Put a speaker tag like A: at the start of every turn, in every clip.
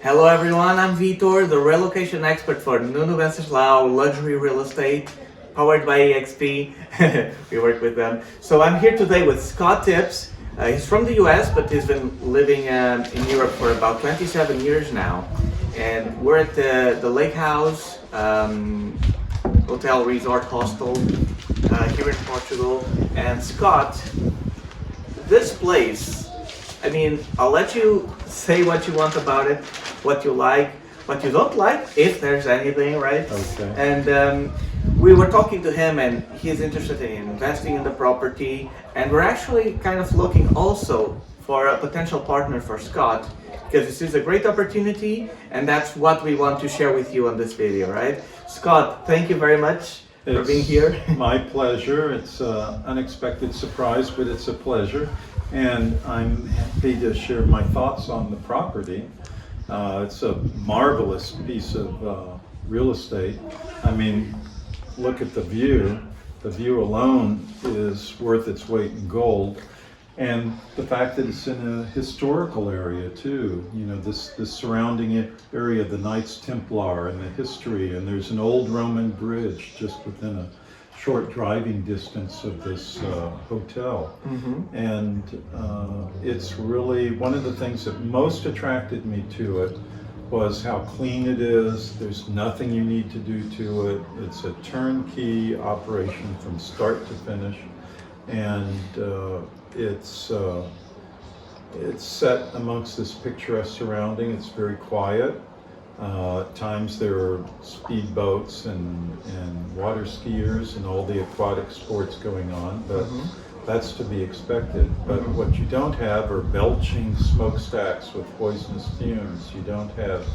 A: Hello everyone, I'm Vitor, the relocation expert for Nuno Venceslau Luxury Real Estate, powered by EXP. We work with them. So I'm here today with Scott Tips. He's from the US, but he's been living in Europe for about 27 years now. And we're at the Lake House Hotel Resort Hostel here in Portugal. And Scott, this place, I mean, I'll let you say what you want about it, what you like, what you don't like, if there's anything, right?
B: Okay.
A: And we were talking to him, and he's interested in investing in the property, and we're actually kind of looking also for a potential partner for Scott, because this is a great opportunity, and that's what we want to share with you on this video, right? Scott, thank you very much for being here.
B: My pleasure. It's an unexpected surprise, but it's a pleasure. And I'm happy to share my thoughts on the property. It's a marvelous piece of real estate. I mean, look at the view. The view alone is worth its weight in gold. And the fact that it's in a historical area too. You know, this surrounding area, the Knights Templar and the history, and there's an old Roman bridge just within a short driving distance of this hotel.
A: Mm-hmm.
B: And it's really one of the things that most attracted me to it was how clean it is. There's nothing you need to do to it. It's a turnkey operation from start to finish. And it's set amongst this picturesque surrounding. It's very quiet. At times there are speedboats and water skiers and all the aquatic sports going on, but that's to be expected. But what you don't have are belching smokestacks with poisonous fumes. You don't have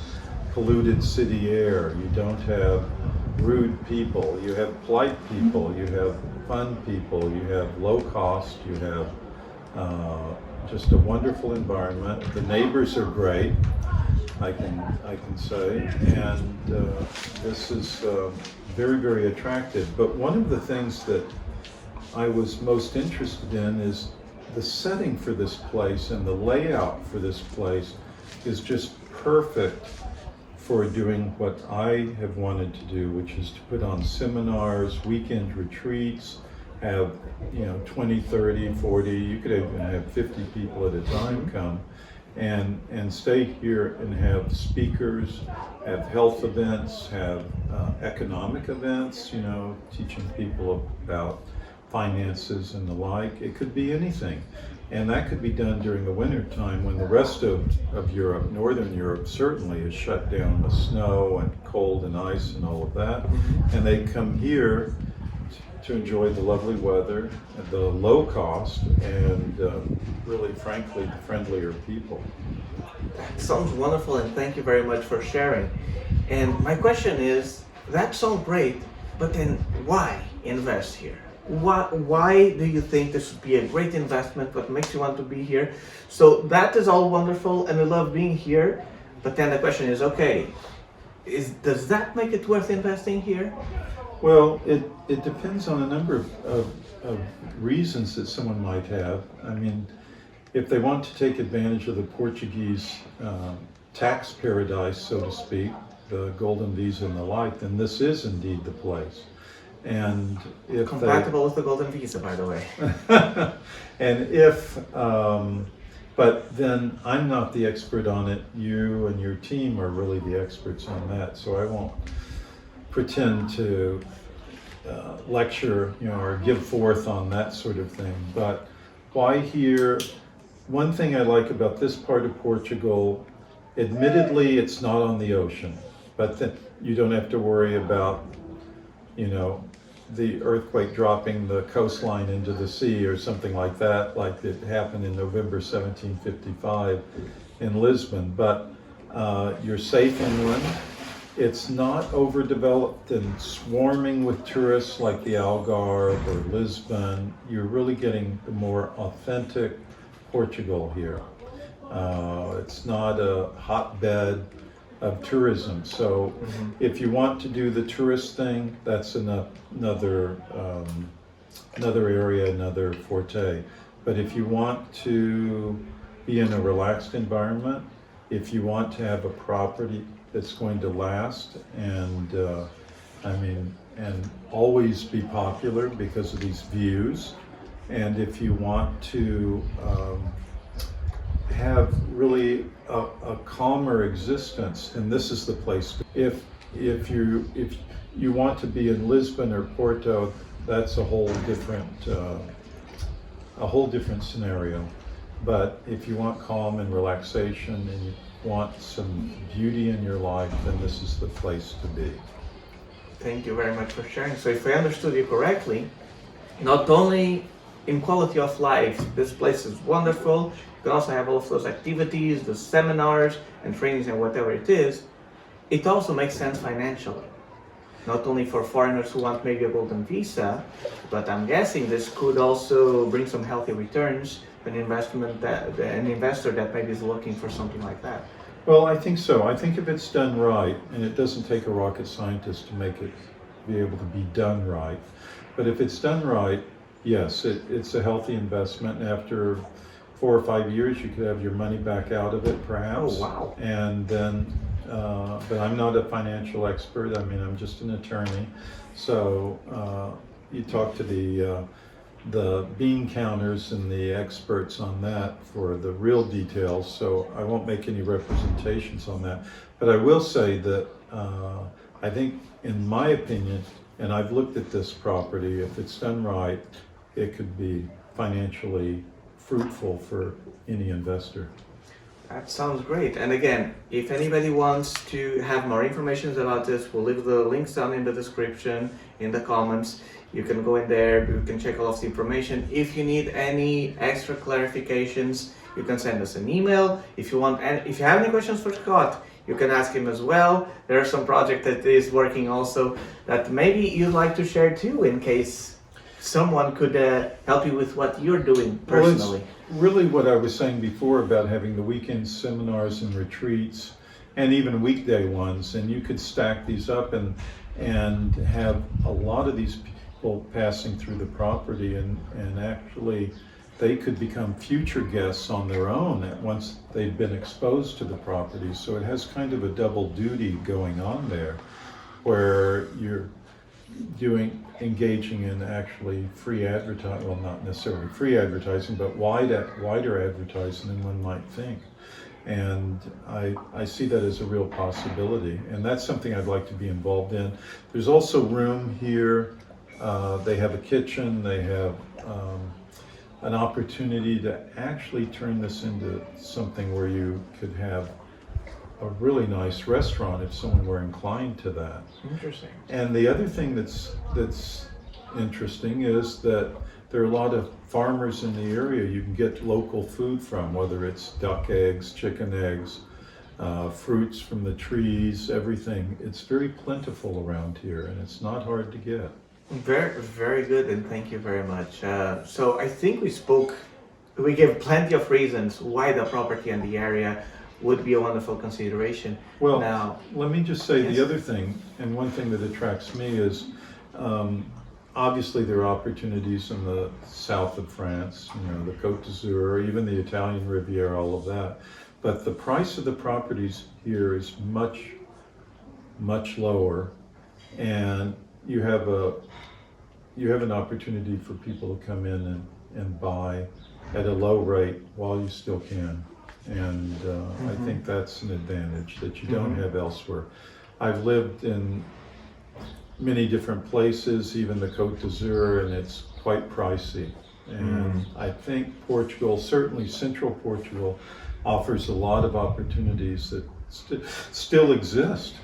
B: polluted city air. You don't have rude people. You have polite people. You have fun people. You have low cost. You have just a wonderful environment. The neighbors are great, I can say, and this is very, very attractive. But one of the things that I was most interested in is the setting for this place, and the layout for this place is just perfect for doing what I have wanted to do, which is to put on seminars, weekend retreats, have 20, 30, 40, you could even have 50 people at a time come and stay here and have speakers, have health events, have economic events, teaching people about finances and the like. It could be anything. And that could be done during the winter time when the rest of Europe, Northern Europe certainly, is shut down with snow and cold and ice and all of that. And they come here to enjoy the lovely weather, the low cost, and really, frankly, the friendlier people.
A: That sounds wonderful, and thank you very much for sharing. And my question is, that sounds great, but then why invest here? Why do you think this would be a great investment? What makes you want to be here? So that is all wonderful, and we love being here. But then the question is, okay, does that make it worth investing here?
B: Well, it depends on a number of reasons that someone might have. I mean, if they want to take advantage of the Portuguese tax paradise, so to speak, the golden visa and the like, then this is indeed the place. And if
A: compatible with the golden visa, by the way.
B: And but then I'm not the expert on it. You and your team are really the experts on that, so I won't pretend to lecture, or give forth on that sort of thing. But why here? One thing I like about this part of Portugal, admittedly, it's not on the ocean, but you don't have to worry about, the earthquake dropping the coastline into the sea or something like that, like it happened in November 1755 in Lisbon. But you're safe inland. It's not overdeveloped and swarming with tourists like the Algarve or Lisbon. You're really getting the more authentic Portugal here. It's not a hotbed of tourism. So if you want to do the tourist thing, that's another area, another forte. But if you want to be in a relaxed environment, if you want to have a property that's going to last and and always be popular because of these views, and if you want to have really a calmer existence, and this is the place. If you want to be in Lisbon or Porto, that's a whole different scenario. But if you want calm and relaxation and you want some beauty in your life, then this is the place to be.
A: Thank you very much for sharing. So if I understood you correctly, not only in quality of life, this place is wonderful. You can also have all of those activities, the seminars and trainings and whatever it is. It also makes sense financially. Not only for foreigners who want maybe a golden visa, but I'm guessing this could also bring some healthy returns to an investor that maybe is looking for something like that.
B: Well, I think so. I think if it's done right, and it doesn't take a rocket scientist to make it be able to be done right, but if it's done right, yes, it's a healthy investment. And after 4 or 5 years, you could have your money back out of it, perhaps.
A: Oh, wow.
B: And then, but I'm not a financial expert. I mean, I'm just an attorney. So you talk to the bean counters and the experts on that for the real details, so I won't make any representations on that. But I will say that I think, in my opinion, and I've looked at this property, if it's done right, it could be financially fruitful for any investor.
A: That sounds great. And again, if anybody wants to have more information about this, we'll leave the links down in the description, in the comments. You can go in there, you can check all of the information. If you need any extra clarifications, you can send us an email. If you have any questions for Scott, you can ask him as well. There are some projects that is working also that maybe you'd like to share too, in case someone could help you with what you're doing personally.
B: Well, really what I was saying before about having the weekend seminars and retreats and even weekday ones, and you could stack these up and have a lot of these people passing through the property, and actually they could become future guests on their own once they've been exposed to the property. So it has kind of a double duty going on there, where you're engaging in actually free advertising, well, not necessarily free advertising, but wider advertising than one might think. And I see that as a real possibility, and that's something I'd like to be involved in. There's also room here. They have a kitchen, they have an opportunity to actually turn this into something where you could have a really nice restaurant if someone were inclined to that.
A: Interesting.
B: And the other thing that's interesting is that there are a lot of farmers in the area you can get local food from, whether it's duck eggs, chicken eggs, fruits from the trees, everything. It's very plentiful around here, and it's not hard to get.
A: Very, very good, and thank you very much. So I think we gave plenty of reasons why the property and the area would be a wonderful consideration.
B: Well,
A: now,
B: let me just say
A: yes?
B: the other thing, and one thing that attracts me is, obviously there are opportunities in the south of France, the Côte d'Azur, even the Italian Riviera, all of that. But the price of the properties here is much, much lower, and you have an opportunity for people to come in and buy at a low rate while you still can. And I think that's an advantage that you don't have elsewhere. I've lived in many different places, even the Côte d'Azur, and it's quite pricey. And I think Portugal, certainly central Portugal, offers a lot of opportunities that still exist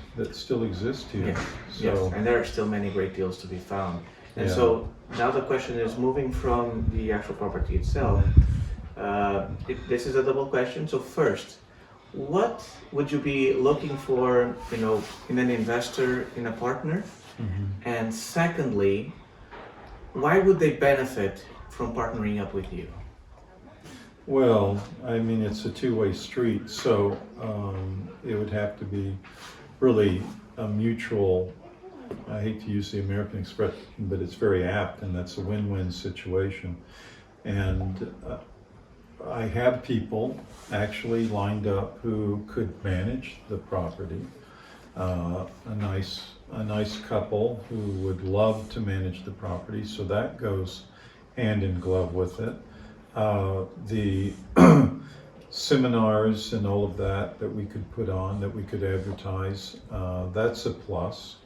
B: here.
A: yes,
B: So,
A: yes, and there are still many great deals to be found. And
B: Yeah.
A: so now the question is, moving from the actual property itself, this is a double question. So first, what would you be looking for, in an investor, in a partner? And secondly, why would they benefit from partnering up with you?
B: well, I mean, it's a two-way street, so it would have to be really a mutual, I hate to use the American expression, but it's very apt, and that's a win-win situation. And I have people actually lined up who could manage the property. A nice couple who would love to manage the property, so that goes hand in glove with it. The seminars and all of that we could put on, that we could advertise, that's a plus.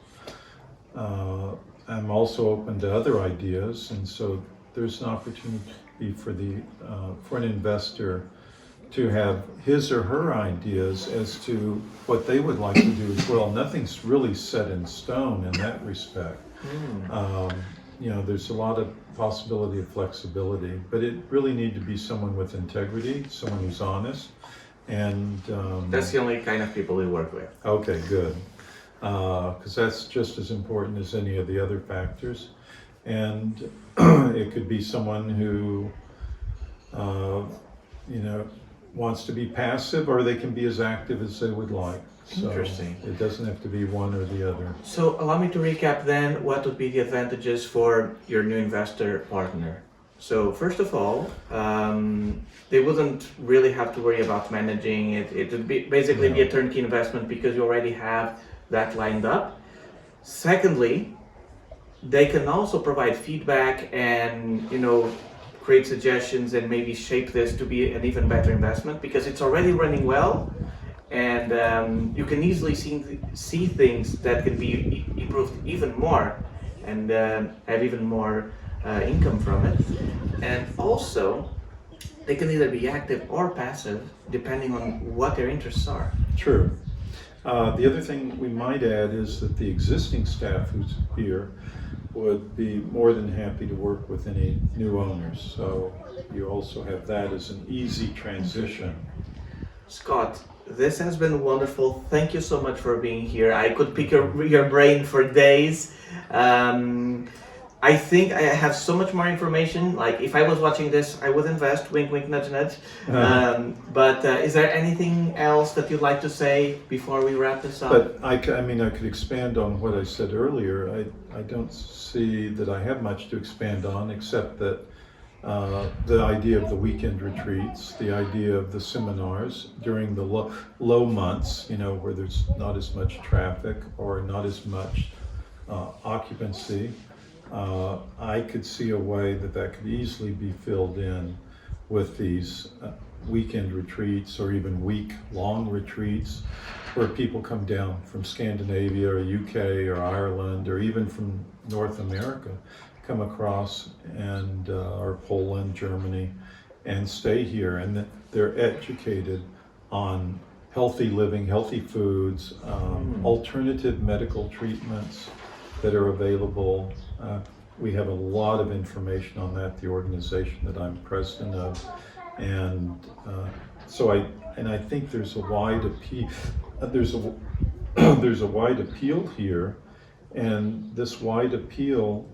B: I'm also open to other ideas, and so there's an opportunity for an investor to have his or her ideas as to what they would like to do as well. Nothing's really set in stone in that respect. There's a lot of possibility of flexibility, but it really need to be someone with integrity, someone who's honest, and
A: that's the only kind of people we work with.
B: Okay, good, because that's just as important as any of the other factors. And it could be someone who wants to be passive, or they can be as active as they would like. So
A: interesting.
B: It doesn't have to be one or the other.
A: So allow me to recap then what would be the advantages for your new investor partner. So first of all, they wouldn't really have to worry about managing it. It would be basically be a turnkey investment because you already have that lined up. Secondly, they can also provide feedback and create suggestions and maybe shape this to be an even better investment because it's already running well, and you can easily see things that can be improved even more and have even more income from it. And also, they can either be active or passive depending on what their interests are.
B: True. The other thing we might add is that the existing staff who's here would be more than happy to work with any new owners. So you also have that as an easy transition.
A: Scott, this has been wonderful. Thank you so much for being here. I could pick your brain for days. I think I have so much more information. Like if I was watching this, I would invest. Wink, wink, nudge, nudge. But is there anything else that you'd like to say before we wrap this up?
B: But I could expand on what I said earlier. I don't see that I have much to expand on, except that the idea of the weekend retreats, the idea of the seminars during the low months, where there's not as much traffic or not as much occupancy. I could see a way that could easily be filled in with these weekend retreats or even week-long retreats where people come down from Scandinavia or UK or Ireland or even from North America, come across and or Poland, Germany, and stay here, and they're educated on healthy living, healthy foods, alternative medical treatments that are available. We have a lot of information on that, the organization that I'm president of, and I think there's a wide appeal. There's a wide appeal here, and this wide appeal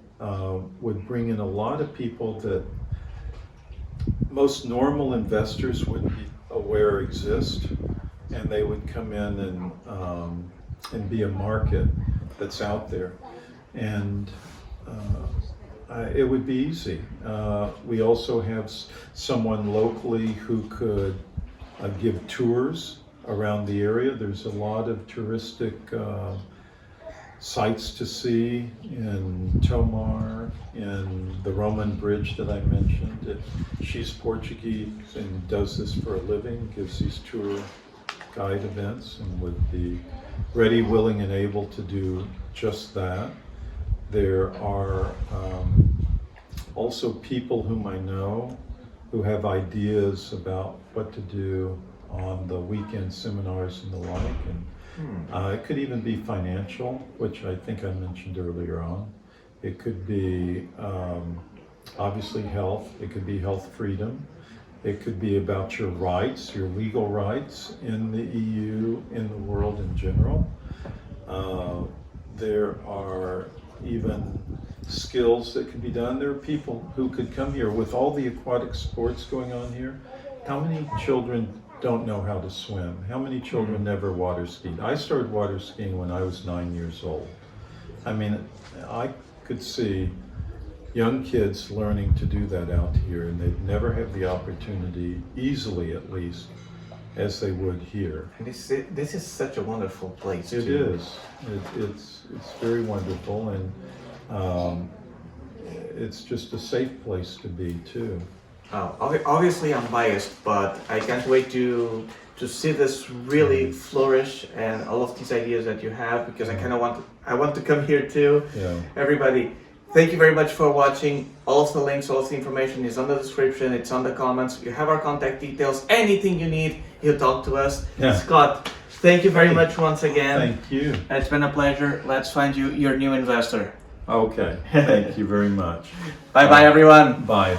B: would bring in a lot of people that most normal investors wouldn't be aware exist, and they would come in and be a market that's out there, and it would be easy. We also have someone locally who could give tours around the area. There's a lot of touristic sites to see in Tomar, in the Roman bridge that I mentioned. She's Portuguese and does this for a living, gives these tour guide events, and would be ready, willing, and able to do just that. There are also people whom I know who have ideas about what to do on the weekend seminars and the like, and it could even be financial, which I think I mentioned earlier on. It could be obviously health, it could be health freedom, it could be about your rights, your legal rights in the EU, in the world in general. There are even skills that can be done. There are people who could come here with all the aquatic sports going on here. How many children don't know how to swim? How many children never water skied? I started water skiing when I was 9 years old. I mean, I could see young kids learning to do that out here, and they'd never have the opportunity, easily at least, as they would here.
A: And this is such a wonderful place.
B: It
A: too.
B: is. It's very wonderful, and it's just a safe place to be too.
A: Obviously, I'm biased, but I can't wait to see this really flourish and all of these ideas that you have, because I kind of want to come here too.
B: Yeah.
A: Everybody, thank you very much for watching. All of the links, all of the information is on the description. It's on the comments. You have our contact details. Anything you need, you talk to us.
B: Yeah.
A: Scott, thank you very much once again.
B: Thank you.
A: It's been a pleasure. Let's find you your new investor.
B: Okay. Thank you very much.
A: Bye bye, everyone.
B: Bye.